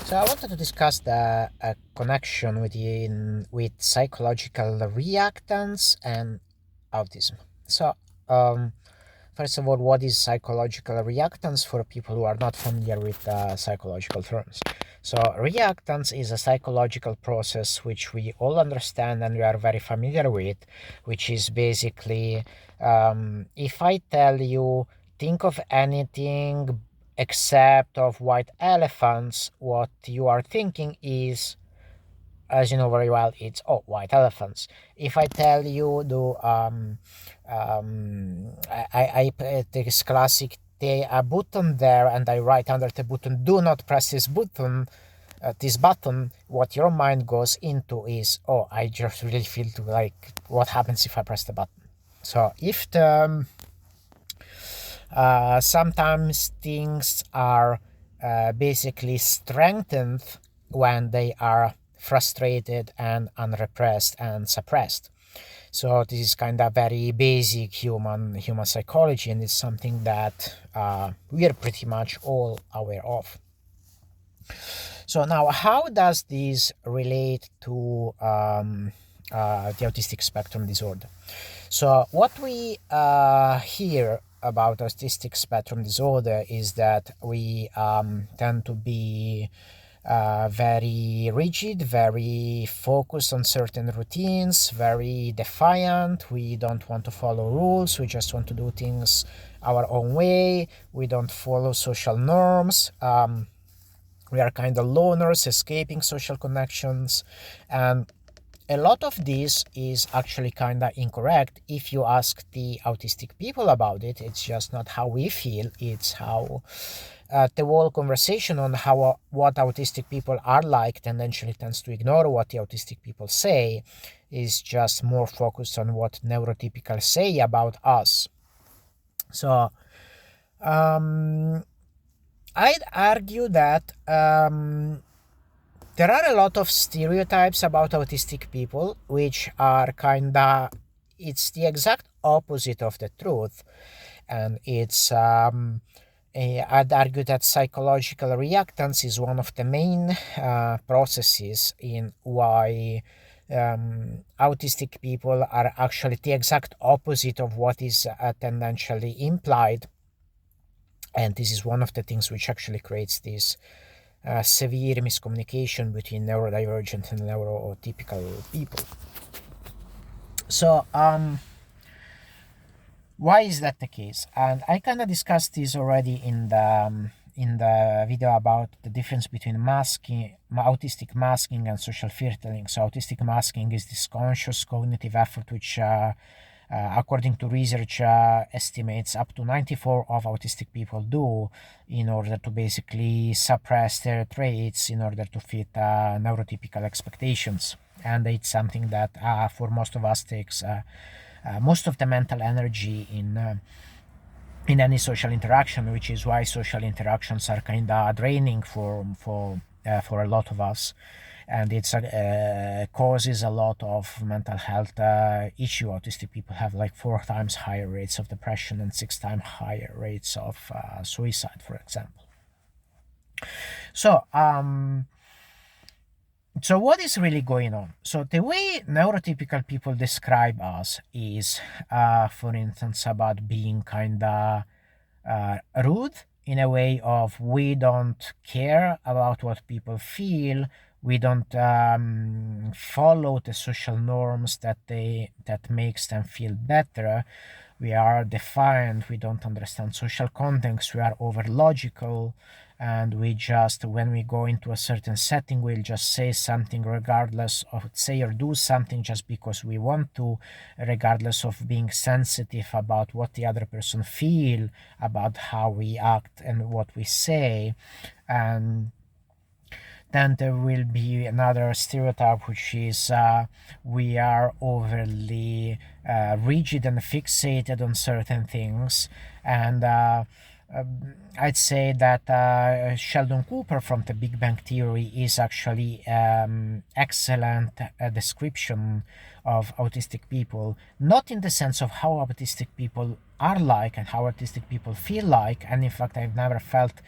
So I wanted to discuss the connection with psychological reactance and autism. So, um, first of all, what is psychological reactance for people who are not familiar with psychological terms? So, reactance is a psychological process which we all understand and we are very familiar with, which is basically if I tell you, think of anything except of white elephants, what you are thinking is, as you know very well, it's white elephants. If I tell you I put this classic a button there and I write under the button, do not press this button, what your mind goes into is, I just really feel to like what happens if I press the button. So if the sometimes things are basically strengthened when they are frustrated and unrepressed and suppressed. So this is kind of very basic human psychology, and it's something that we are pretty much all aware of. So now, how does this relate to the autistic spectrum disorder? So what we hear about autistic spectrum disorder is that we tend to be very rigid, very focused on certain routines, very defiant. We don't want to follow rules. We just want to do things our own way. We don't follow social norms. We are kind of loners, escaping social connections, and a lot of this is actually kind of incorrect. If you ask the autistic people about it, it's just not how we feel. It's how the whole conversation on how what autistic people are like tendentially tends to ignore what the autistic people say, is just more focused on what neurotypical say about us. So I'd argue that there are a lot of stereotypes about autistic people which are kinda, it's the exact opposite of the truth, and it's I'd argue that psychological reactance is one of the main processes in why autistic people are actually the exact opposite of what is tendentially implied, and this is one of the things which actually creates this severe miscommunication between neurodivergent and neurotypical people. So, why is that the case? And I kind of discussed this already in the video about the difference between autistic masking and social filtering. So, autistic masking is this conscious cognitive effort which according to research, estimates up to 94 of autistic people do in order to basically suppress their traits in order to fit neurotypical expectations. And it's something that for most of us takes most of the mental energy in any social interaction, which is why social interactions are kind of draining for a lot of us, and it causes a lot of mental health issue. Autistic people have like 4 times higher rates of depression and 6 times higher rates of suicide, for example. So so what is really going on? So the way neurotypical people describe us is, for instance, about being kind of rude, in a way of we don't care about what people feel. We don't follow the social norms that makes them feel better. We are defiant. We don't understand social context. We are over logical, and we just, when we go into a certain setting, we'll just say something regardless of, say or do something just because we want to, regardless of being sensitive about what the other person feel about how we act and what we say. And then there will be another stereotype, which is we are overly rigid and fixated on certain things. And I'd say that Sheldon Cooper from the Big Bang Theory is actually excellent description of autistic people, not in the sense of how autistic people are like and how autistic people feel like. And in fact, I've never felt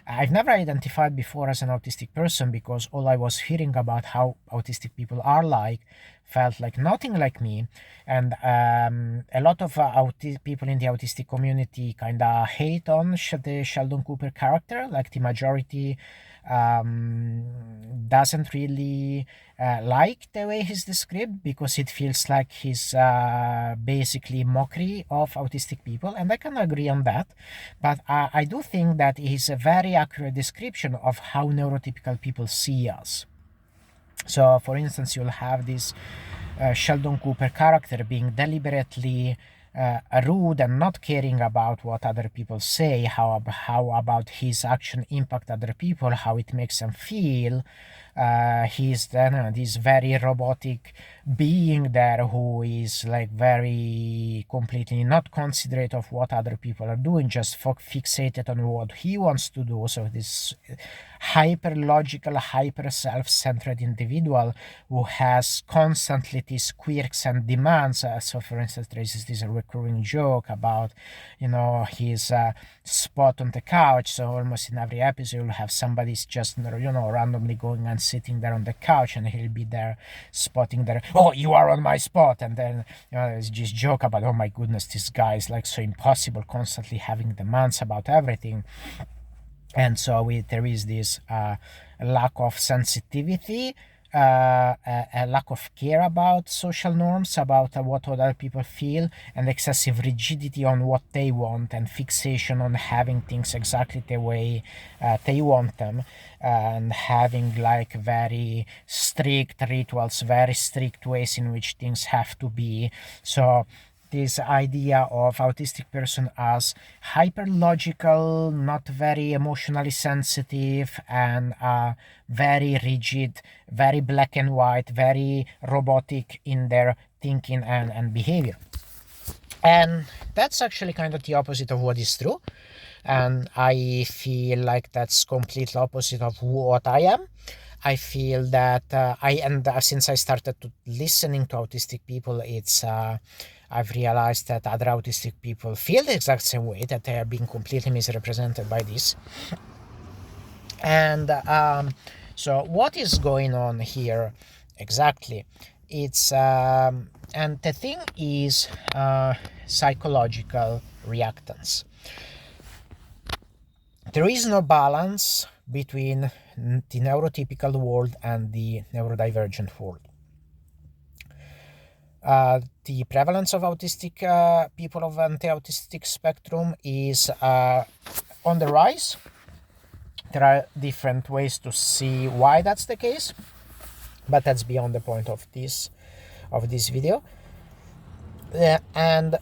I've never identified before as an autistic person, because all I was hearing about how autistic people are like felt like nothing like me. And a lot of people in the autistic community kind of hate on the Sheldon Cooper character. Like the majority doesn't really like the way he's described, because it feels like he's basically mockery of autistic people, and I can agree on that. But I do think that he's a very accurate description of how neurotypical people see us. So, for instance, you'll have this Sheldon Cooper character being deliberately rude and not caring about what other people say, how about his action impact other people, how it makes them feel. He's then this very robotic being there who is like very completely not considerate of what other people are doing, just fixated on what he wants to do. So this hyper logical, hyper self-centered individual who has constantly these quirks and demands. So for instance, there is this recurring joke about, his spot on the couch. So almost in every episode you'll have somebody's just, randomly going and sitting there on the couch, and he'll be there spotting there, oh, you are on my spot. And then there's this joke about, oh my goodness, this guy is like so impossible, constantly having demands about everything. And so there is this lack of sensitivity, a lack of care about social norms, about what other people feel, and excessive rigidity on what they want, and fixation on having things exactly the way they want them, and having like very strict rituals, very strict ways in which things have to be. So this idea of autistic person as hyper logical, not very emotionally sensitive, and very rigid, very black and white, very robotic in their thinking and behavior. And that's actually kind of the opposite of what is true. And I feel like that's completely opposite of what I am. I feel that since I started listening to autistic people, I've realized that other autistic people feel the exact same way, that they are being completely misrepresented by this. And so what is going on here exactly? It's and the thing is psychological reactance. There is no balance between the neurotypical world and the neurodivergent world. The prevalence of autistic people of anti-autistic spectrum is on the rise. There are different ways to see why that's the case, but that's beyond the point of this video. And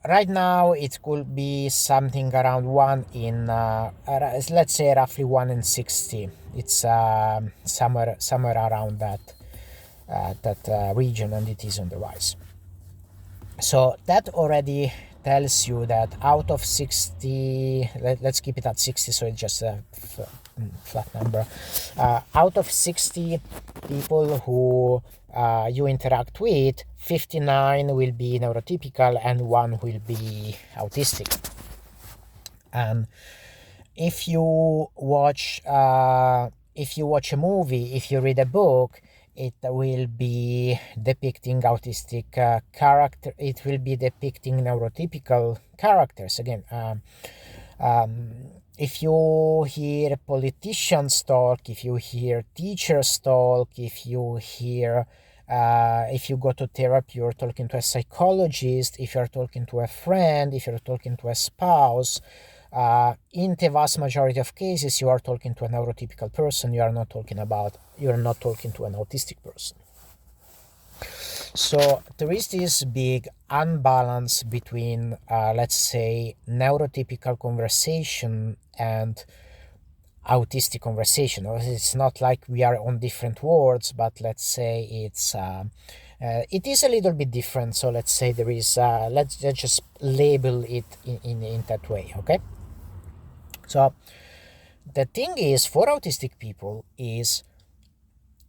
right now it could be something around 1 in let's say roughly 1 in 60. It's somewhere around that region, and it is on the rise. So that already tells you that out of 60, let's keep it at 60, so it's just a flat number. Out of 60 people who you interact with, 59 will be neurotypical and 1 will be autistic. And if you watch a movie, if you read a book, it will be depicting autistic character. It will be depicting neurotypical characters. Again, if you hear politicians talk, if you hear teachers talk, if you go to therapy, you're talking to a psychologist, if you're talking to a friend, if you're talking to a spouse, in the vast majority of cases, you are talking to a neurotypical person. You are not talking to an autistic person. So there is this big unbalance between, let's say, neurotypical conversation and autistic conversation. It's not like we are on different words, but let's say it is a little bit different. So let's say there is, let's just label it in that way, okay? So the thing is, for autistic people is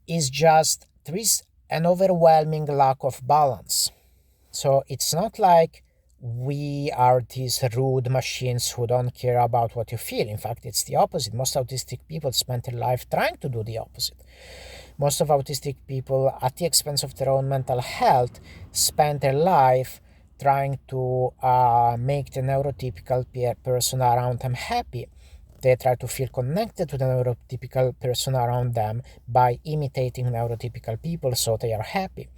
just there is an overwhelming lack of balance. So it's not like we are these rude machines who don't care about what you feel. In fact, it's the opposite. Most autistic people spend their life trying to do the opposite. Most of autistic people, at the expense of their own mental health, spend their life trying to make the neurotypical person around them happy. They try to feel connected to the neurotypical person around them by imitating neurotypical people so they are happy.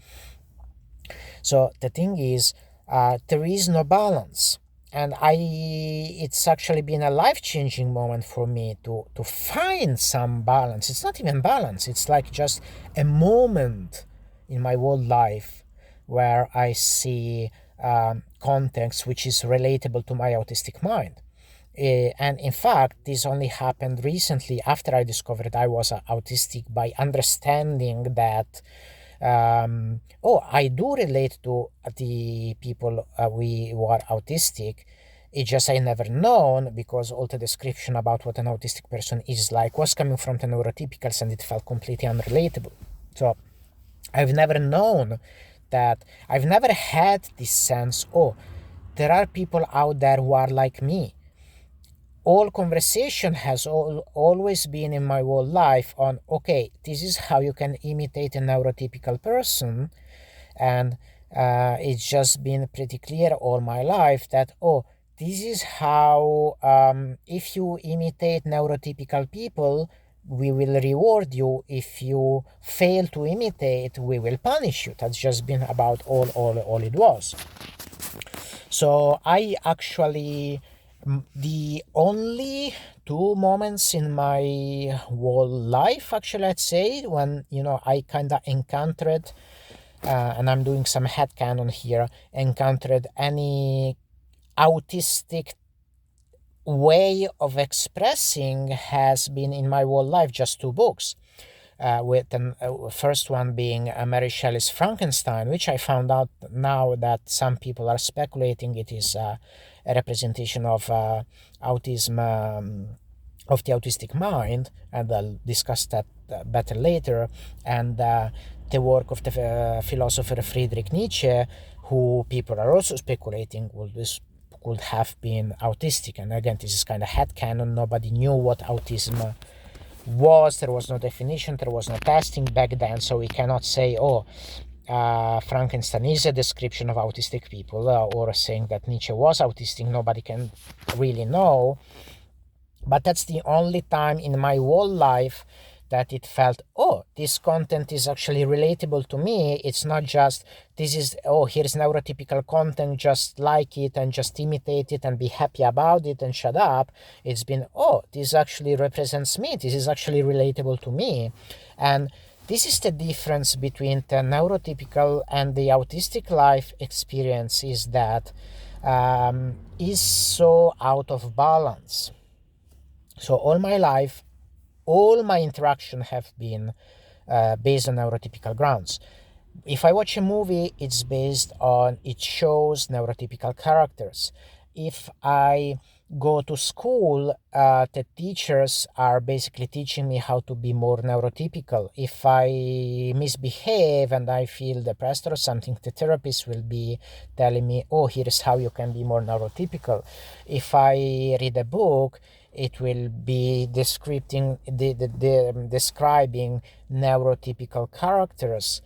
So the thing is, there is no balance. And it's actually been a life-changing moment for me to find some balance. It's not even balance. It's like just a moment in my whole life where I see context which is relatable to my autistic mind. And in fact, this only happened recently after I discovered I was autistic, by understanding that I do relate to the people who are autistic. It's just I never known, because all the description about what an autistic person is like was coming from the neurotypicals, and it felt completely unrelatable. So I've never known that. I've never had this sense, oh, there are people out there who are like me. All conversation has always been in my whole life on, okay, this is how you can imitate a neurotypical person. And it's just been pretty clear all my life that, oh, this is how, if you imitate neurotypical people, we will reward you. If you fail to imitate, we will punish you. That's just been about all it was. So I actually, the only two moments in my whole life, actually, I'd say, when, I kind of encountered, and I'm doing some headcanon here, encountered any autistic way of expressing has been in my whole life just two books. With the first one being Mary Shelley's Frankenstein, which I found out now that some people are speculating it is a representation of autism, of the autistic mind, and I'll discuss that better later. And the work of the philosopher Friedrich Nietzsche, who people are also speculating could have been autistic. And again, this is kind of headcanon. Nobody knew what autism was. There was no definition, there was no testing back then, so we cannot say, Frankenstein is a description of autistic people, or saying that Nietzsche was autistic. Nobody can really know. But that's the only time in my whole life that it felt, oh, this content is actually relatable to me. It's not just, this is, oh, here's neurotypical content, just like it and just imitate it and be happy about it and shut up. It's been, oh, this actually represents me. This is actually relatable to me. And this is the difference between the neurotypical and the autistic life experience, is that is so out of balance. So all my life, all my interaction have been based on neurotypical grounds. If I watch a movie, it shows neurotypical characters. If I go to school, the teachers are basically teaching me how to be more neurotypical. If I misbehave and I feel depressed or something, the therapist will be telling me, oh, here's how you can be more neurotypical. If I read a book, it will be describing neurotypical characters.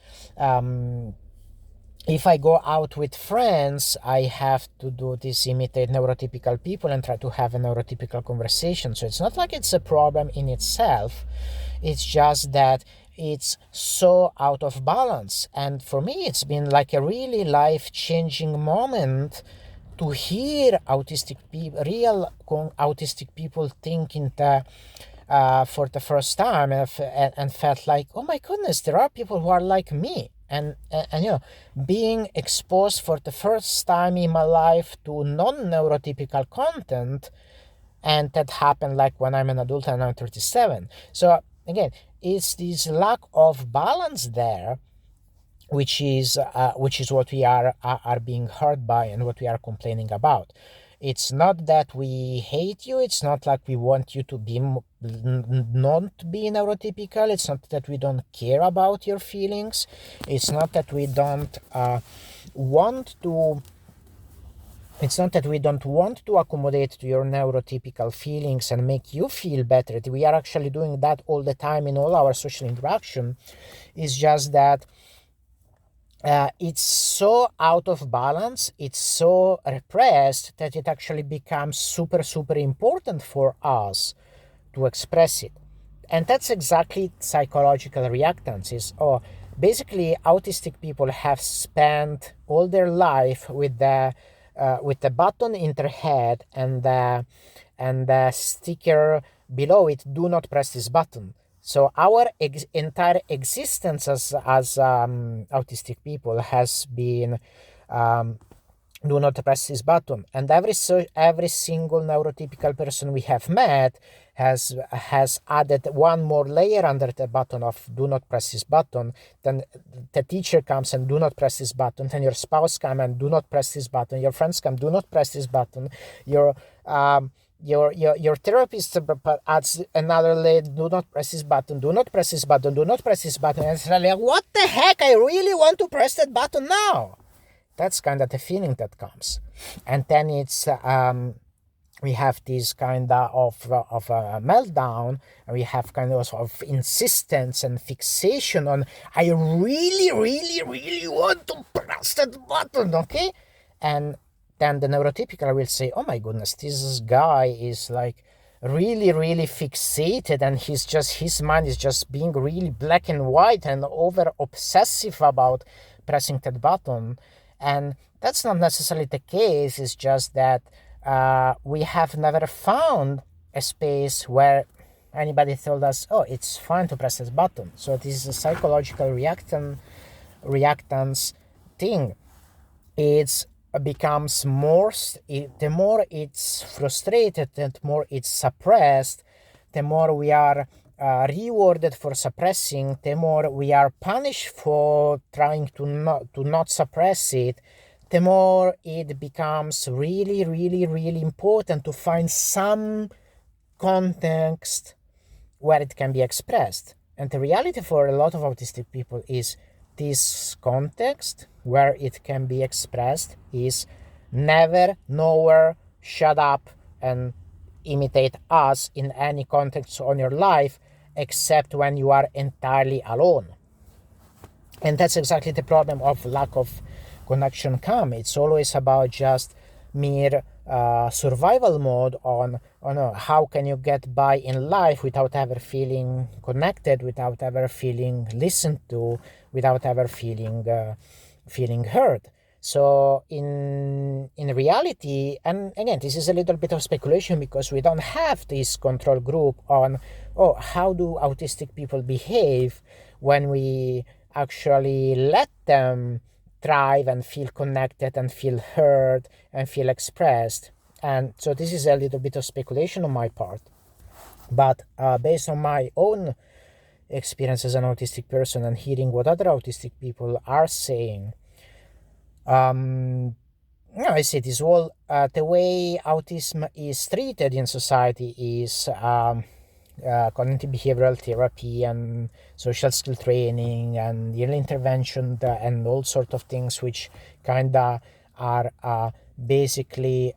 If I go out with friends, I have to do this, imitate neurotypical people and try to have a neurotypical conversation. So it's not like it's a problem in itself. It's just that it's so out of balance. And for me, it's been like a really life-changing moment to hear real autistic people thinking that for the first time, and felt like, oh my goodness, there are people who are like me. And being exposed for the first time in my life to non-neurotypical content, and that happened like when I'm an adult and I'm 37. So again, it's this lack of balance there, which is what we are being hurt by and what we are complaining about. It's not that we hate you. It's not like we want you to be not be neurotypical. It's not that we don't care about your feelings. It's not that we don't want to It's not that we don't want to accommodate to your neurotypical feelings and make you feel better. We are actually doing that all the time in all our social interaction. It's just that it's so out of balance, it's so repressed that it actually becomes super, super important for us to express it. And that's exactly psychological reactance is, basically autistic people have spent all their life with the button in their head and the sticker below it, do not press this button. So our entire existence as autistic people has been um, do not press this button. And every single neurotypical person we have met has added one more layer under the button of do not press this button. Then the teacher comes and do not press this button. Then your spouse come and do not press this button. Your friends come, do not press this button. Your therapist adds another layer, do not press this button, do not press this button, do not press this button. And it's like, what the heck, I really want to press that button now. That's kind of the feeling that comes. And then it's we have this kind of a meltdown, and we have kind of insistence and fixation on, I really, really, really want to press that button, okay? And then the neurotypical will say, oh my goodness, this guy is like really, really fixated, and his mind is just being really black and white and over obsessive about pressing that button. And that's not necessarily the case. It's just that we have never found a space where anybody told us, oh, it's fine to press this button. So this is a psychological reactance thing. It becomes more, the more it's frustrated, the more it's suppressed, the more we are rewarded for suppressing, the more we are punished for trying to not suppress it, the more it becomes really, really, really important to find some context where it can be expressed. And the reality for a lot of autistic people is this context where it can be expressed is never, nowhere, shut up and imitate us in any context on your life except when you are entirely alone. And that's exactly the problem of lack of connection come. It's always about just mere survival mode on how can you get by in life without ever feeling connected, without ever feeling listened to, without ever feeling heard. So in reality, and again, this is a little bit of speculation because we don't have this control group on how do autistic people behave when we actually let them thrive and feel connected and feel heard and feel expressed. And so this is a little bit of speculation on my part, but based on my own experience as an autistic person and hearing what other autistic people are saying, I see this all the way autism is treated in society is cognitive behavioral therapy and social skill training and early intervention and all sorts of things which kind of are basically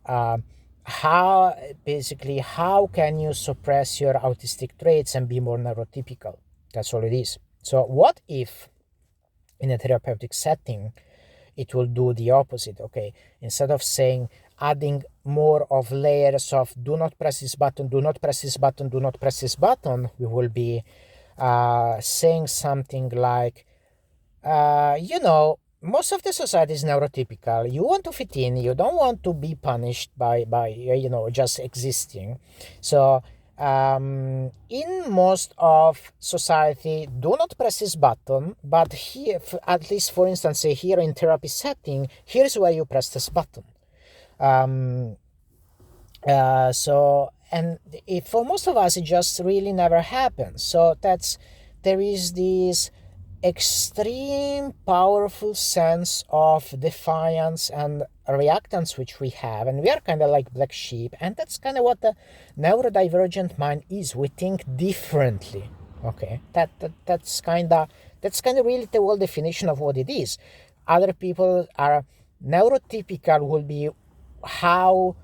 how can you suppress your autistic traits and be more neurotypical. That's all it is. So what if in a therapeutic setting it will do the opposite? Okay, instead of saying adding more of layers of do not press this button, do not press this button, do not press this button, we will be saying something like most of the society is neurotypical. You want to fit in, you don't want to be punished by just existing. So in most of society, do not press this button, but here, at least for instance, say here in therapy setting, here's where you press this button. And if for most of us, it just really never happens. So there is this extreme powerful sense of defiance and reactance which we have, and we are kind of like black sheep, and that's kind of what the neurodivergent mind is. We think differently. Okay, that's kind of really the whole definition of what it is. Other people are neurotypical, will be how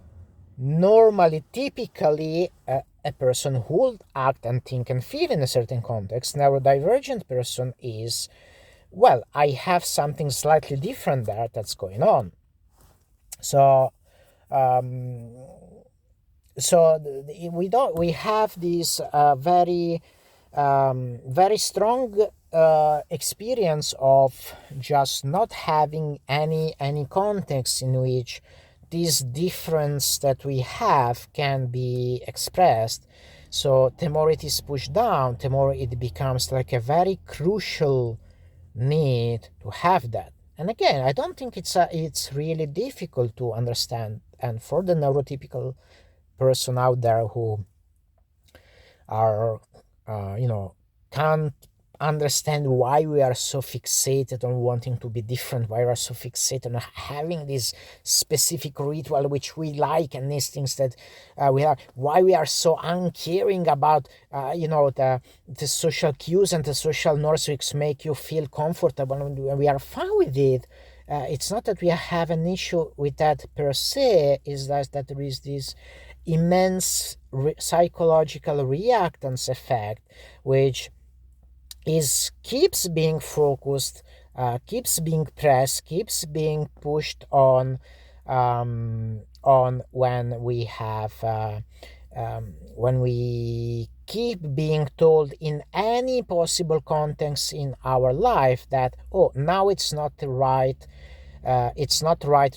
normally, typically, a person would act and think and feel in a certain context. Neurodivergent person is, well, I have something slightly different there that's going on. So, um, we have this very strong experience of just not having any context in which this difference that we have can be expressed. So the more it is pushed down, the more it becomes like a very crucial need to have that. And again, I don't think it's really difficult to understand. And for the neurotypical person out there who are, can't understand why we are so fixated on wanting to be different, why we are so fixated on having this specific ritual which we like, and these things that we have, why we are so uncaring about, the social cues and the social norms which make you feel comfortable, and we are fine with it. It's not that we have an issue with that per se, is that there is this immense psychological reactance effect, which is keeps being focused, keeps being pressed, keeps being pushed on when we have when we keep being told in any possible context in our life that, oh, now it's not right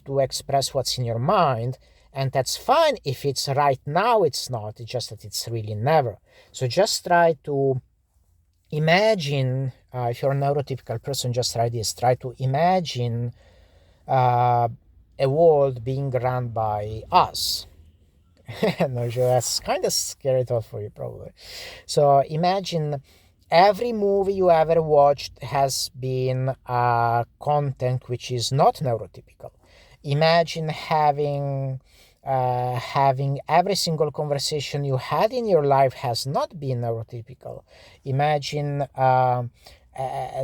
to express what's in your mind, and that's fine. If it's right now, it's not. It's just that it's really never. So just try to imagine, if you're a neurotypical person, just try this. Try to imagine a world being run by us. No, sure, that's kind of scary thought for you, probably. So imagine every movie you ever watched has been content which is not neurotypical. Imagine having every single conversation you had in your life has not been neurotypical. Imagine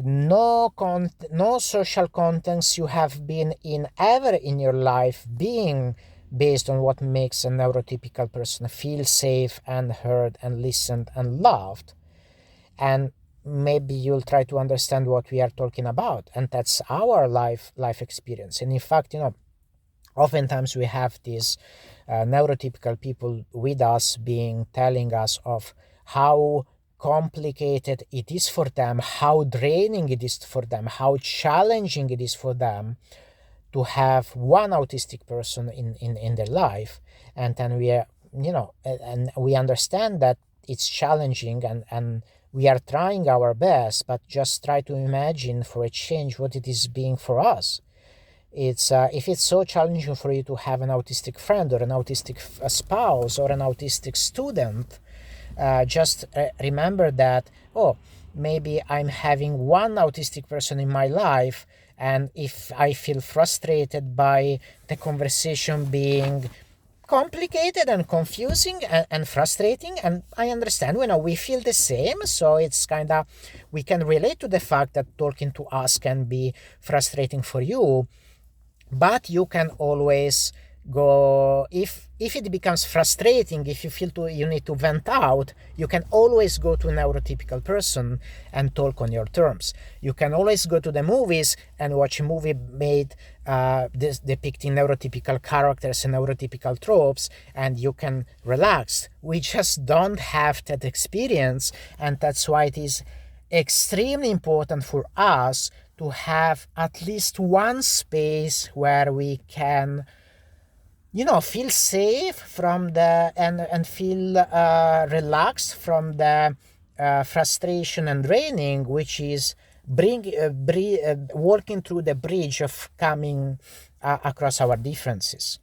no social contents you have been in ever in your life being based on what makes a neurotypical person feel safe and heard and listened and loved. And maybe you'll try to understand what we are talking about, and that's our life experience. And in fact, oftentimes we have these neurotypical people with us being telling us of how complicated it is for them, how draining it is for them, how challenging it is for them to have one autistic person in their life. And then we are, and we understand that it's challenging, and we are trying our best, but just try to imagine for a change what it is being for us. It's if it's so challenging for you to have an autistic friend or an autistic spouse or an autistic student, just remember that, oh, maybe I'm having one autistic person in my life, and if I feel frustrated by the conversation being complicated and confusing and frustrating, and I understand, we feel the same, so it's kind of, we can relate to the fact that talking to us can be frustrating for you. But you can always go, if it becomes frustrating, if you feel you need to vent out, you can always go to a neurotypical person and talk on your terms. You can always go to the movies and watch a movie made depicting neurotypical characters and neurotypical tropes, and you can relax. We just don't have that experience, and that's why it is extremely important for us to have at least one space where we can, feel safe from the and feel relaxed from the frustration and draining, which is walking through the bridge of coming across our differences.